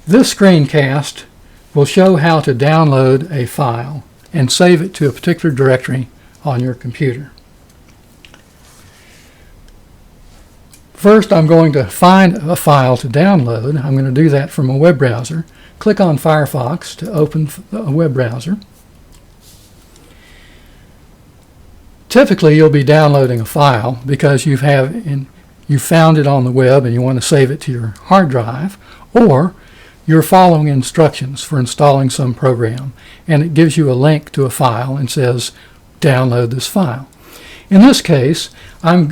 This screencast will show how to download a file and save it to a particular directory on your computer. First, I'm going to find a file to download. I'm going to do that from a web browser. Click on Firefox to open a web browser. Typically, you'll be downloading a file because you found it on the web and you want to save it to your hard drive, or you're following instructions for installing some program, and it gives you a link to a file and says, download this file. In this case, I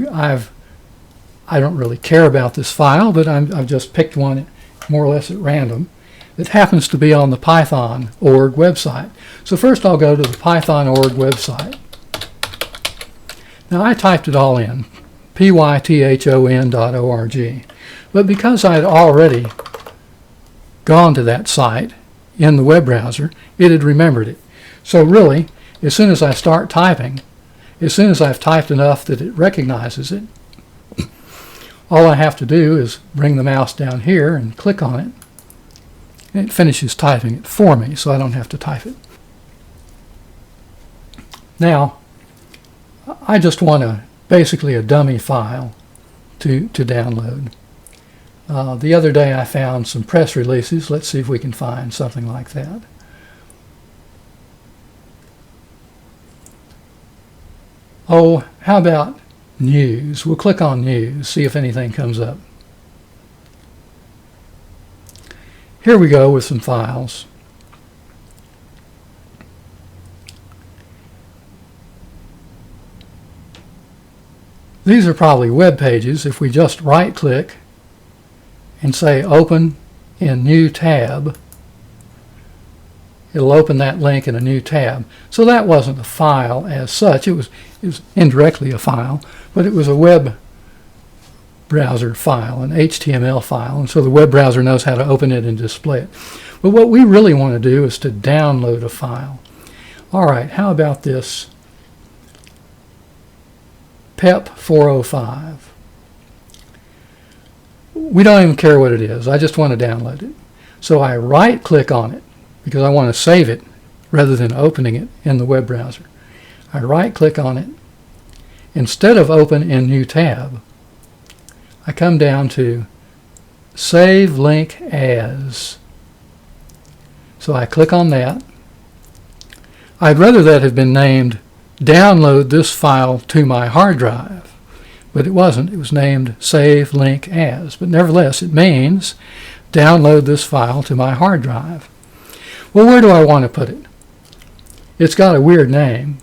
don't really care about this file, but I've just picked one more or less at random. It happens to be on the Python.org website. So first I'll go to the Python.org website. Now I typed it all in, python.org. But because I had already gone to that site in the web browser, it had remembered it. So really, as soon as I start typing, as soon as I've typed enough that it recognizes it, all I have to do is bring the mouse down here and click on it, and it finishes typing it for me, so I don't have to type it. Now, I just want basically a dummy file to download. The other day I found some press releases. Let's see if we can find something like that. Oh, how about news? We'll click on news, see if anything comes up. Here we go with some files. These are probably web pages. If we just right click and say open in new tab, it'll open that link in a new tab. So that wasn't a file as such. It was indirectly a file, but it was a web browser file, an HTML file, and so the web browser knows how to open it and display it. But what we really want to do is to download a file. All right, how about this PEP 405? We don't even care what it is. I just want to download it. So I right click on it because I want to save it rather than opening it in the web browser. I right click on it. Instead of open in new tab, I come down to save link as. So I click on that. I'd rather that had been named download this file to my hard drive, but it wasn't. It was named save link as, but nevertheless it means download this file to my hard drive. Well, where do I want to put it? It's got a weird name,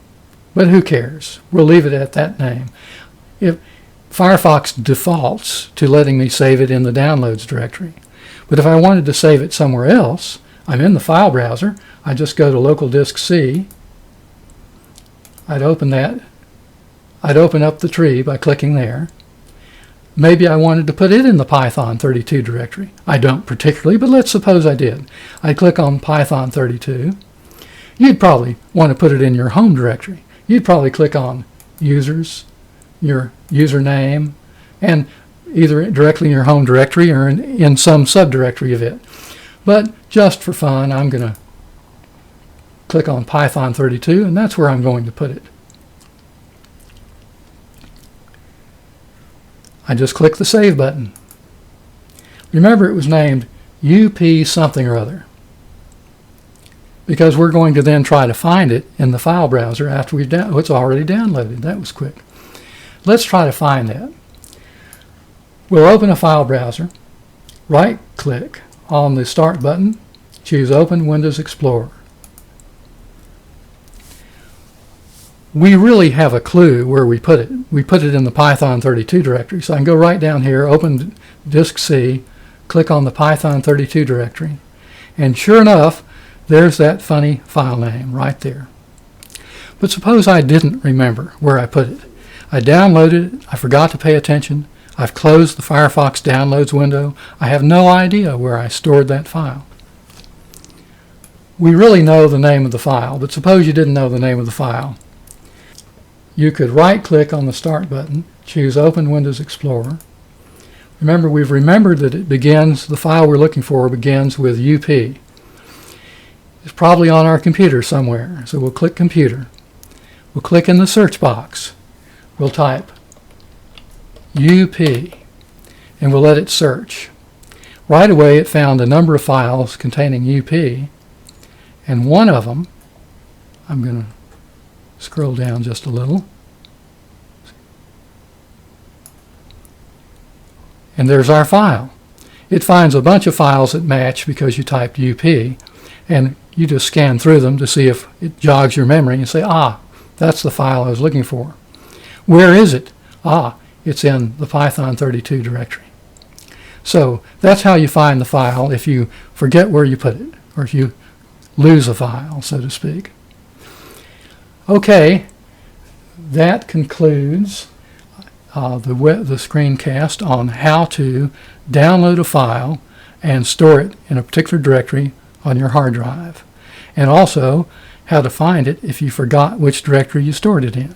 but who cares? We'll leave it at that name. If Firefox defaults to letting me save it in the downloads directory, but if I wanted to save it somewhere else, I'm in the file browser. I just go to local disk C. I'd open that. I'd open up the tree by clicking there. Maybe I wanted to put it in the Python 32 directory. I don't particularly, but let's suppose I did. I'd click on Python 32. You'd probably want to put it in your home directory. You'd probably click on users, your username, and either directly in your home directory or in some subdirectory of it. But just for fun, I'm going to click on Python 32, and that's where I'm going to put it. I just click the Save button. Remember, it was named UP something or other, because we're going to then try to find it in the file browser after we've it's already downloaded. That was quick. Let's try to find that. We'll open a file browser, right-click on the Start button, choose Open Windows Explorer. We really have a clue where we put it. We put it in the Python 32 directory. So I can go right down here, open disk C, click on the Python 32 directory, and sure enough, there's that funny file name right there. But suppose I didn't remember where I put it. I downloaded it, I forgot to pay attention, I've closed the Firefox downloads window, I have no idea where I stored that file. We really know the name of the file, but suppose you didn't know the name of the file. You could right-click on the Start button, choose Open Windows Explorer. Remember, we've remembered that it begins, the file we're looking for begins with UP. It's probably on our computer somewhere. So we'll click Computer. We'll click in the search box. We'll type UP, and we'll let it search. Right away it found a number of files containing UP, and one of them, I'm going to scroll down just a little, and there's our file. It finds a bunch of files that match because you typed UP, and you just scan through them to see if it jogs your memory and say, ah, that's the file I was looking for. Where is it? Ah, it's in the Python 32 directory. So that's how you find the file if you forget where you put it, or if you lose a file, so to speak. Okay, that concludes the screencast on how to download a file and store it in a particular directory on your hard drive, and also how to find it if you forgot which directory you stored it in.